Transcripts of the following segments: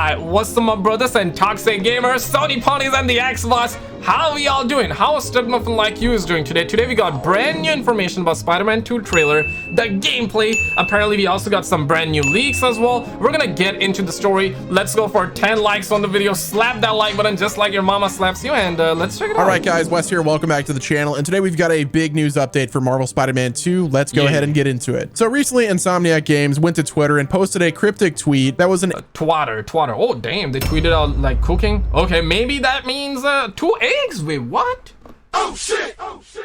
Alright, what's up my brothers and toxic gamers, Sony ponies and the Xbox? How are y'all doing? How is Muffin like you is doing today? Today we got brand new information about Spider-Man 2 trailer, the gameplay. Apparently we also got some brand new leaks as well. We're gonna get into the story. Let's go for 10 likes on the video. Slap that like button just like your mama slaps you, and let's check it out. All right guys, Wes here, welcome back to the channel, and today we've got a big news update for Marvel Spider-Man 2. Let's go ahead and get into it. So recently Insomniac Games went to Twitter and posted a cryptic tweet that was an twatter. Oh damn, they tweeted out like cooking. Okay, maybe that means 2 eggs. Wait, what? Oh shit!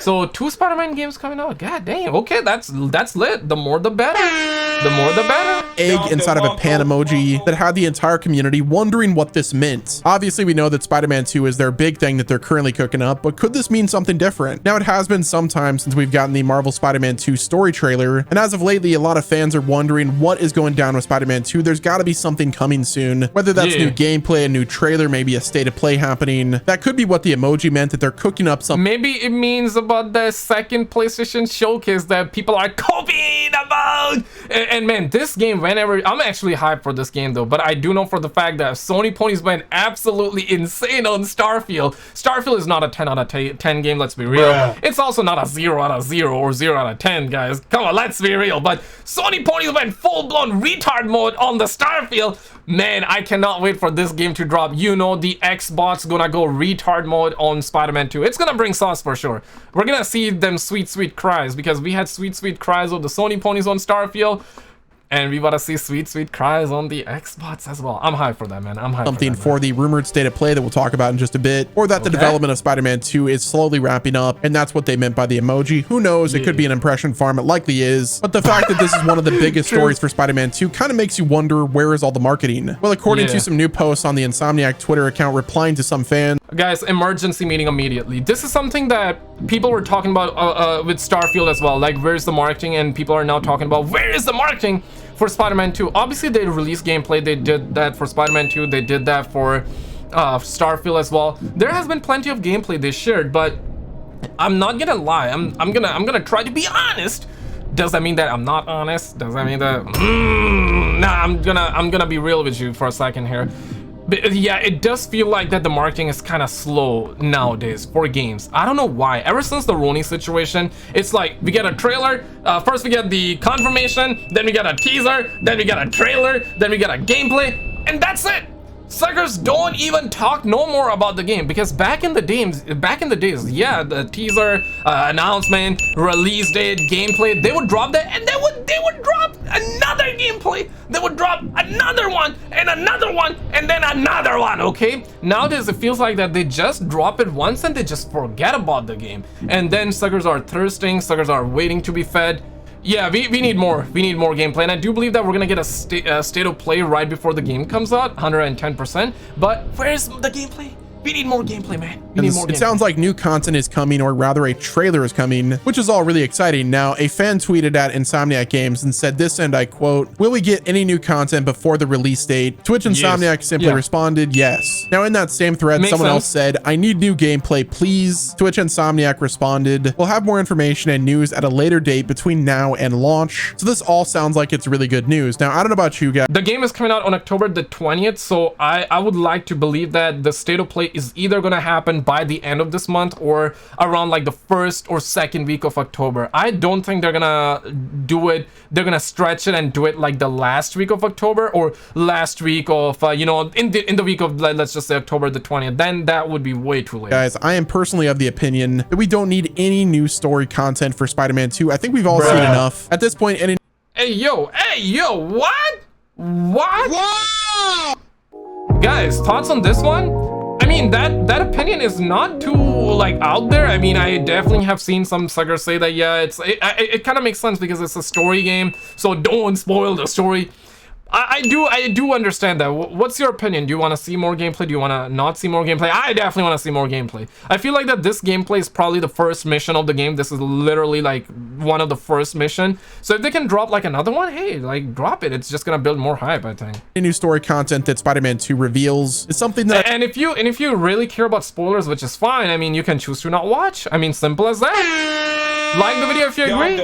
So 2 Spider-Man games coming out. God damn. Okay, that's lit. The more the better. The more the better. Egg inside of a pan emoji that had the entire community wondering what this meant. Obviously, we know that Spider-Man 2 is their big thing that they're currently cooking up, but could this mean something different? Now, it has been some time since we've gotten the Marvel Spider-Man 2 story trailer, and as of lately, a lot of fans are wondering what is going down with Spider-Man 2. There's got to be something coming soon, whether that's new gameplay, a new trailer, maybe a state of play happening. That could be what the emoji meant, that they're cooking up something. Maybe it means about the second PlayStation showcase that people are copying about. And man, this game, whenever I'm actually hyped for this game though, but I do know for the fact that Sony ponies went absolutely insane on Starfield. Starfield is not a 10 out of 10 game, let's be real. It's also not a 0 out of 0 or 0 out of 10, guys. Come on, let's be real. But Sony ponies went full-blown retard mode on the Starfield. Man, I cannot wait for this game to drop. You know, the Xbox gonna go retard mode on Spider-Man 2. It's gonna bring sauce for sure. We're gonna see them sweet cries, because we had sweet cries of the Sony ponies on Starfield, and we gotta see sweet cries on the Xbox as well. I'm hyped for that, man. I'm hyped Something for the rumored state of play that we'll talk about in just a bit, or that the development of Spider-Man 2 is slowly wrapping up, and that's what they meant by the emoji. Who knows? It could be an impression farm. It likely is. But the fact that this is one of the biggest stories for Spider-Man 2 kind of makes you wonder, where is all the marketing? Well, according to some new posts on the Insomniac Twitter account replying to some fans, guys, emergency meeting immediately. This is something that people were talking about with Starfield as well. Like, where's the marketing? And people are now talking about, where is the marketing for Spider-Man 2? Obviously, they released gameplay. They did that for Spider-Man 2. They did that for Starfield as well. There has been plenty of gameplay they shared, but I'm not gonna lie. I'm gonna try to be honest. Does that mean that I'm not honest? Does that mean that nah, I'm gonna be real with you for a second here. But yeah, it does feel like that the marketing is kind of slow nowadays for games. I don't know why. Ever since the Rooney situation, it's like we get a trailer, first we get the confirmation, then we get a teaser, then we get a trailer, then we get a gameplay, and that's it. Suckers don't even talk no more about the game, because back in the days, yeah, the teaser, announcement, release date, gameplay, they would drop that, and they would drop another gameplay. They would drop another one, and then another one. Okay, nowadays it feels like that they just drop it once and they just forget about the game, and then suckers are thirsting, suckers are waiting to be fed. Yeah, we need more. We need more gameplay, and I do believe that we're gonna get a state of play right before the game comes out, 110%. But where's the gameplay? We need more gameplay, man. We need more gameplay. It sounds like new content is coming, or rather a trailer is coming, which is all really exciting. Now, a fan tweeted at Insomniac Games and said this, and I quote, "Will we get any new content before the release date?" To which Insomniac simply responded, "Yes." Now, in that same thread, someone else said, "I need new gameplay, please." To which Insomniac responded, "We'll have more information and news at a later date between now and launch." So this all sounds like it's really good news. Now, I don't know about you guys. The game is coming out on October the 20th, so I would like to believe that the state of play is either going to happen by the end of this month or around like the 1st or 2nd week of October. I don't think they're gonna do it. They're gonna stretch it and do it like the last week of October or last week of you know, in the week of, let's just say, October the 20th. Then that would be way too late. Guys, I am personally of the opinion that we don't need any new story content for Spider-Man 2. I think we've all seen enough at this point. Any hey yo, what guys, thoughts on this one? I mean, that opinion is not too like out there. I mean, I definitely have seen some suckers say that, yeah, it kind of makes sense because it's a story game, so don't spoil the story. I do understand that. What's your opinion? Do you want to see more gameplay? Do you want to not see more gameplay? I definitely want to see more gameplay. I feel like that this gameplay is probably the first mission of the game. This is literally like one of the first mission. So if they can drop like another one, hey, like drop it. It's just gonna build more hype, I think. Any new story content that Spider-Man 2 reveals is something that and if you really care about spoilers, which is fine, I mean, you can choose to not watch. I mean, simple as that. Like the video if you agree.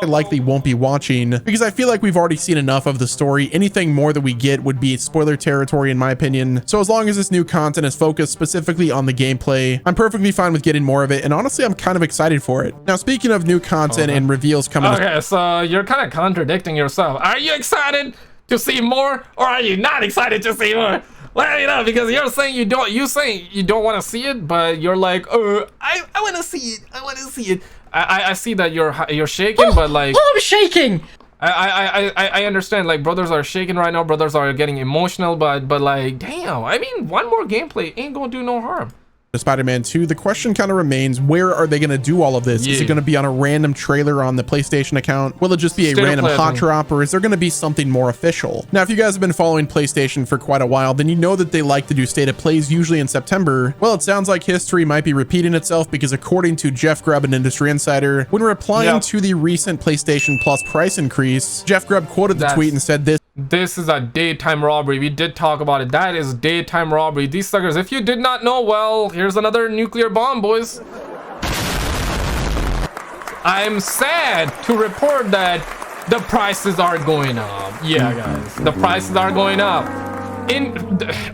I likely won't be watching because I feel like we've already seen enough of the story. Anything more that we get would be spoiler territory in my opinion. So as long as this new content is focused specifically on the gameplay, I'm perfectly fine with getting more of it, and honestly I'm kind of excited for it. Now speaking of new content and reveals coming, okay, so you're kind of contradicting yourself. Are you excited to see more, or are you not excited to see more? Let me know, because you're saying you don't want to see it, but you're like, I want to see it. I want to see it. I see that you're shaking, but like, I'm shaking. I understand, like, brothers are shaking right now, brothers are getting emotional, but like, damn, I mean, one more gameplay ain't gonna do no harm. Spider-Man 2, the question kind of remains, where are they going to do all of this? Is it going to be on a random trailer on the PlayStation account? Will it just be a random hot drop, or is there going to be something more official? Now, if you guys have been following PlayStation for quite a while, then you know that they like to do state of plays usually in September. Well, it sounds like history might be repeating itself, because according to Jeff Grubb, an industry insider, when replying to the recent PlayStation Plus price increase, Jeff Grubb quoted the tweet and said this is a daytime robbery. We did talk about it. That is daytime robbery. These suckers, if you did not know, well, here's another nuclear bomb, boys. I'm sad to report that the prices are going up. Yeah, guys, the prices are going up.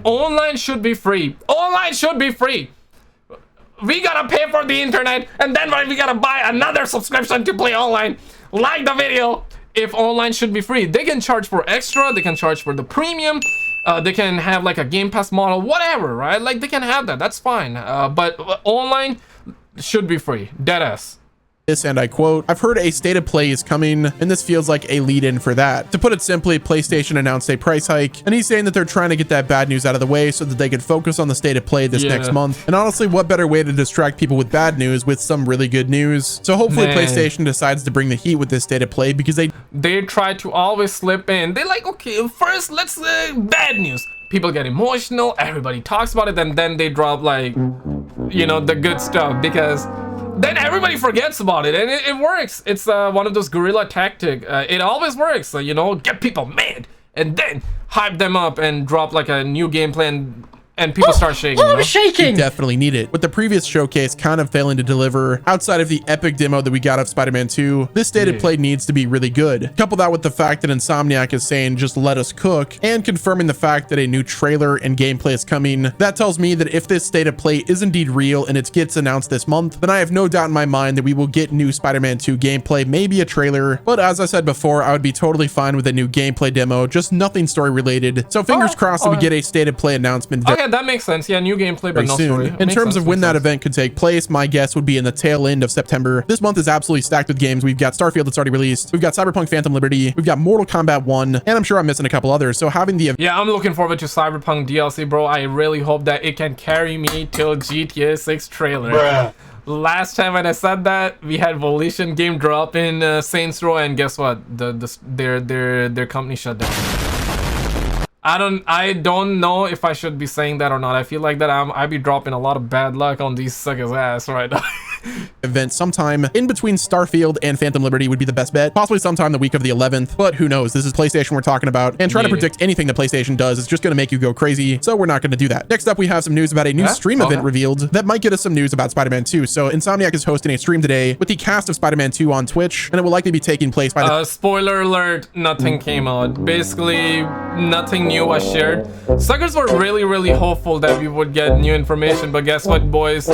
Online should be free. Online should be free. We gotta pay for the internet, and then we gotta buy another subscription to play online. Like the video. If online should be free, they can charge for extra, they can charge for the premium, they can have like a Game Pass model, whatever, right? Like, they can have that, that's fine, but online should be free, deadass. And I quote, "I've heard a state of play is coming, and this feels like a lead-in for that." To put it simply, PlayStation announced a price hike, and he's saying that they're trying to get that bad news out of the way so that they could focus on the state of play this next month. And honestly, what better way to distract people with bad news with some really good news? So hopefully PlayStation decides to bring the heat with this state of play, because they try to always slip in. They're like, okay, first let's bad news. People get emotional, everybody talks about it, and then they drop, like, you know, the good stuff, because then everybody forgets about it, and it works. It's one of those guerrilla tactic. It always works. You know, get people mad and then hype them up and drop like a new gameplay, and people start shaking. I'm shaking. You definitely need it. With the previous showcase kind of failing to deliver, outside of the epic demo that we got of Spider-Man 2, this state of play needs to be really good. Couple that with the fact that Insomniac is saying just let us cook, and confirming the fact that a new trailer and gameplay is coming, that tells me that if this state of play is indeed real and it gets announced this month, then I have no doubt in my mind that we will get new Spider-Man 2 gameplay, maybe a trailer. But as I said before, I would be totally fine with a new gameplay demo, just nothing story related. So fingers crossed that we get a state of play announcement. Okay, that makes sense. Yeah, new gameplay, but no story. In terms of when that event could take place, my guess would be in the tail end of September. This month is absolutely stacked with games. We've got Starfield that's already released. We've got Cyberpunk Phantom Liberty. We've got Mortal Kombat 1, and I'm sure I'm missing a couple others. So having the I'm looking forward to Cyberpunk DLC, bro. I really hope that it can carry me till GTA 6 trailer. Bruh. Last time when I said that, we had Volition game drop in Saints Row, and guess what? Their company shut down. I don't know if I should be saying that or not. I feel like that I'd be dropping a lot of bad luck on these suckers' ass right now. Event sometime in between Starfield and Phantom Liberty would be the best bet. Possibly sometime the week of the 11th, but who knows? This is PlayStation we're talking about, and trying to predict anything that PlayStation does is just going to make you go crazy, so we're not going to do that. Next up, we have some news about a new stream event revealed that might get us some news about Spider-Man 2. So Insomniac is hosting a stream today with the cast of Spider-Man 2 on Twitch, and it will likely be taking place by the spoiler alert, nothing came out. Basically, nothing new was shared. Suckers were really hopeful that we would get new information, but guess what, boys?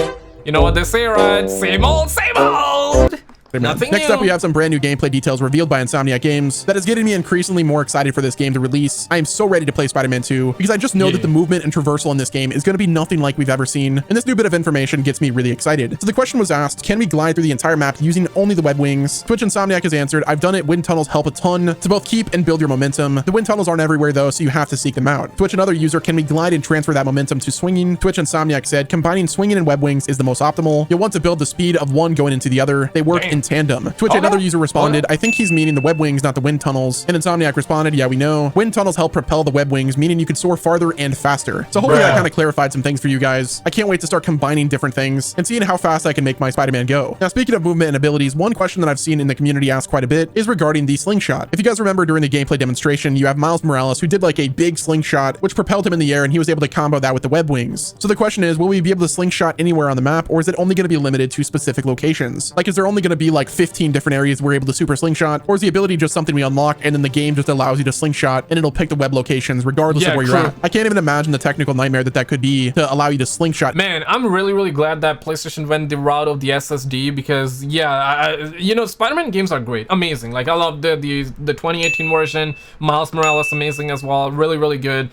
You know what they say, right? Same old, same old. Nothing Next up, we have some brand new gameplay details revealed by Insomniac Games that is getting me increasingly more excited for this game to release. I am so ready to play Spider-Man 2 because I just know that the movement and traversal in this game is going to be nothing like we've ever seen, and this new bit of information gets me really excited. So the question was asked, can we glide through the entire map using only the web wings? Twitch Insomniac has answered, I've done it. Wind tunnels help a ton to both keep and build your momentum. The wind tunnels aren't everywhere though, so you have to seek them out. Twitch, another user, can we glide and transfer that momentum to swinging? Twitch Insomniac said, combining swinging and web wings is the most optimal. You'll want to build the speed of one going into the other. They work in tandem. To which another user responded, I think he's meaning the web wings, not the wind tunnels. And Insomniac responded, yeah, we know. Wind tunnels help propel the web wings, meaning you can soar farther and faster. So hopefully that kind of clarified some things for you guys. I can't wait to start combining different things and seeing how fast I can make my Spider-Man go. Now, speaking of movement and abilities, one question that I've seen in the community asked quite a bit is regarding the slingshot. If you guys remember during the gameplay demonstration, you have Miles Morales who did like a big slingshot, which propelled him in the air, and he was able to combo that with the web wings. So the question is, will we be able to slingshot anywhere on the map, or is it only going to be limited to specific locations? Like, is there only going to be like 15 different areas we're able to super slingshot, or is the ability just something we unlock and then the game just allows you to slingshot and it'll pick the web locations regardless of where you're at? I can't even imagine the technical nightmare that could be to allow you to slingshot. Man, I'm really glad that PlayStation went the route of the SSD, because yeah, you know, Spider-Man games are great, amazing. Like, I love the 2018 version. Miles Morales amazing as well, really good.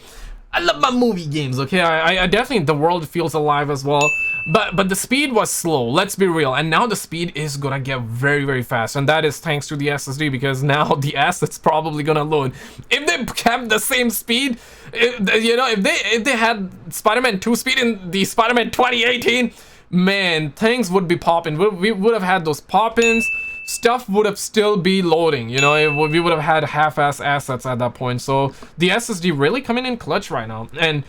I love my movie games, okay? I definitely, the world feels alive as well. But the speed was slow, let's be real, and now the speed is gonna get very fast, and that is thanks to the SSD, because now the asset's probably gonna load. If they kept the same speed, you know, if they had Spider-Man 2 speed in the Spider-Man 2018, man, things would be popping. We would have had those pop-ins. Stuff would have still be loading, you know, we would have had half-ass assets at that point. So the SSD really coming in clutch right now, and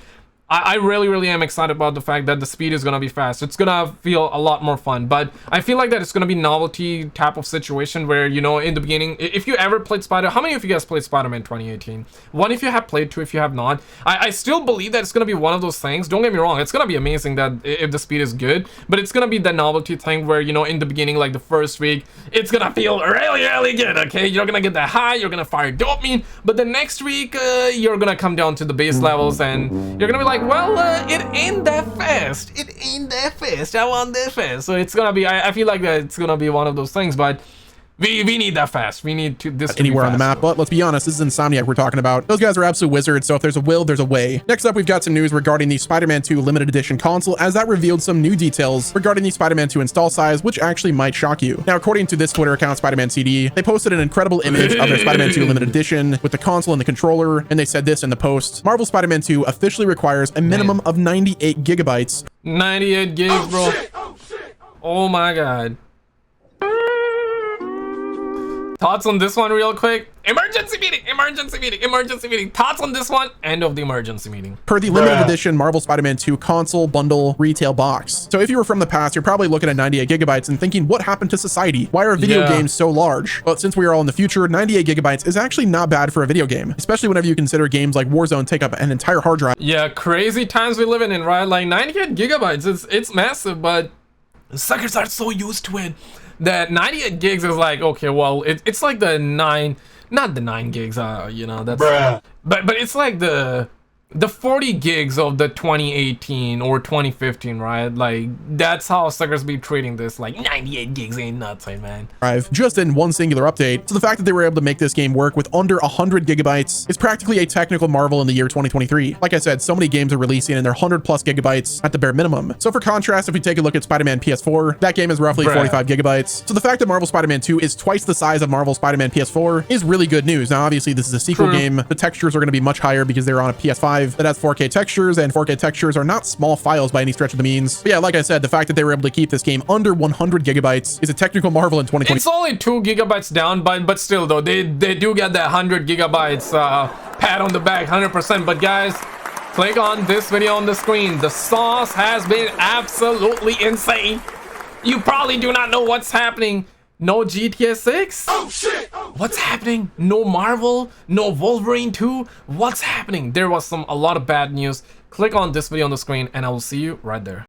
I really am excited about the fact that the speed is gonna be fast. It's gonna feel a lot more fun, but I feel like that it's gonna be novelty type of situation where, you know, in the beginning, if you ever played how many of you guys played Spider-Man 2018? One if you have played, two if you have not. I still believe that it's gonna be one of those things. Don't get me wrong, it's gonna be amazing that if the speed is good, but it's gonna be the novelty thing where, you know, in the beginning, like the first week, it's gonna feel really good, okay? You're gonna get that high, you're gonna fire dopamine, but the next week, you're gonna come down to the base levels and you're gonna be like, well, it ain't that fast. It ain't that fast. I want that fast. So it's gonna be, I feel like that it's gonna be one of those things, but we need that fast. We need this to anywhere on the map. But let's be honest, this is Insomniac we're talking about. Those guys are absolute wizards, so if there's a will, there's a way. Next up, we've got some news regarding the Spider-Man 2 limited edition console, as that revealed some new details regarding the Spider-Man 2 install size, which actually might shock you. Now, according to this Twitter account, Spider-Man CD, they posted an incredible image of their Spider-Man 2 limited edition with the console and the controller, and they said this in the post: Marvel Spider-Man 2 officially requires a minimum of 98 gigabytes. 98 gigs, bro. Oh my god. Thoughts on this one real quick? Emergency meeting. Thoughts on this one? End of the emergency meeting. Per the limited edition Marvel Spider-Man 2 console bundle retail box. So if you were from the past, you're probably looking at 98 gigabytes and thinking, what happened to society? Why are video games so large? But since we are all in the future, 98 gigabytes is actually not bad for a video game, especially whenever you consider games like Warzone take up an entire hard drive. Yeah, crazy times we live in, right? Like 98 gigabytes, it's massive, but suckers are so used to it that 98 gigs is like, okay, well, it's like the 9, not the 9 gigs, you know, that's, but it's like the 40 gigs of the 2018 or 2015, right? Like, that's how suckers be treating this. Like, 98 gigs ain't nothing, man. Just in one singular update. So the fact that they were able to make this game work with under 100 gigabytes is practically a technical marvel in the year 2023. Like I said, so many games are releasing and they're 100 plus gigabytes at the bare minimum. So for contrast, if we take a look at Spider-Man PS4, that game is roughly 45 gigabytes. So the fact that Marvel Spider-Man 2 is twice the size of Marvel Spider-Man PS4 is really good news. Now, obviously, this is a sequel game. The textures are going to be much higher because they're on a PS5 that has 4K textures, and 4K textures are not small files by any stretch of the means. But yeah, like I said, the fact that they were able to keep this game under 100 gigabytes is a technical marvel in 2020. It's only 2 gigabytes down, but still though, they do get that 100 gigabytes pat on the back, 100%. But guys, click on this video on the screen. The sauce has been absolutely insane. You probably do not know what's happening. No GTA 6? Oh shit! What's happening? No Marvel? No Wolverine 2? What's happening? There was a lot of bad news. Click on this video on the screen and I will see you right there.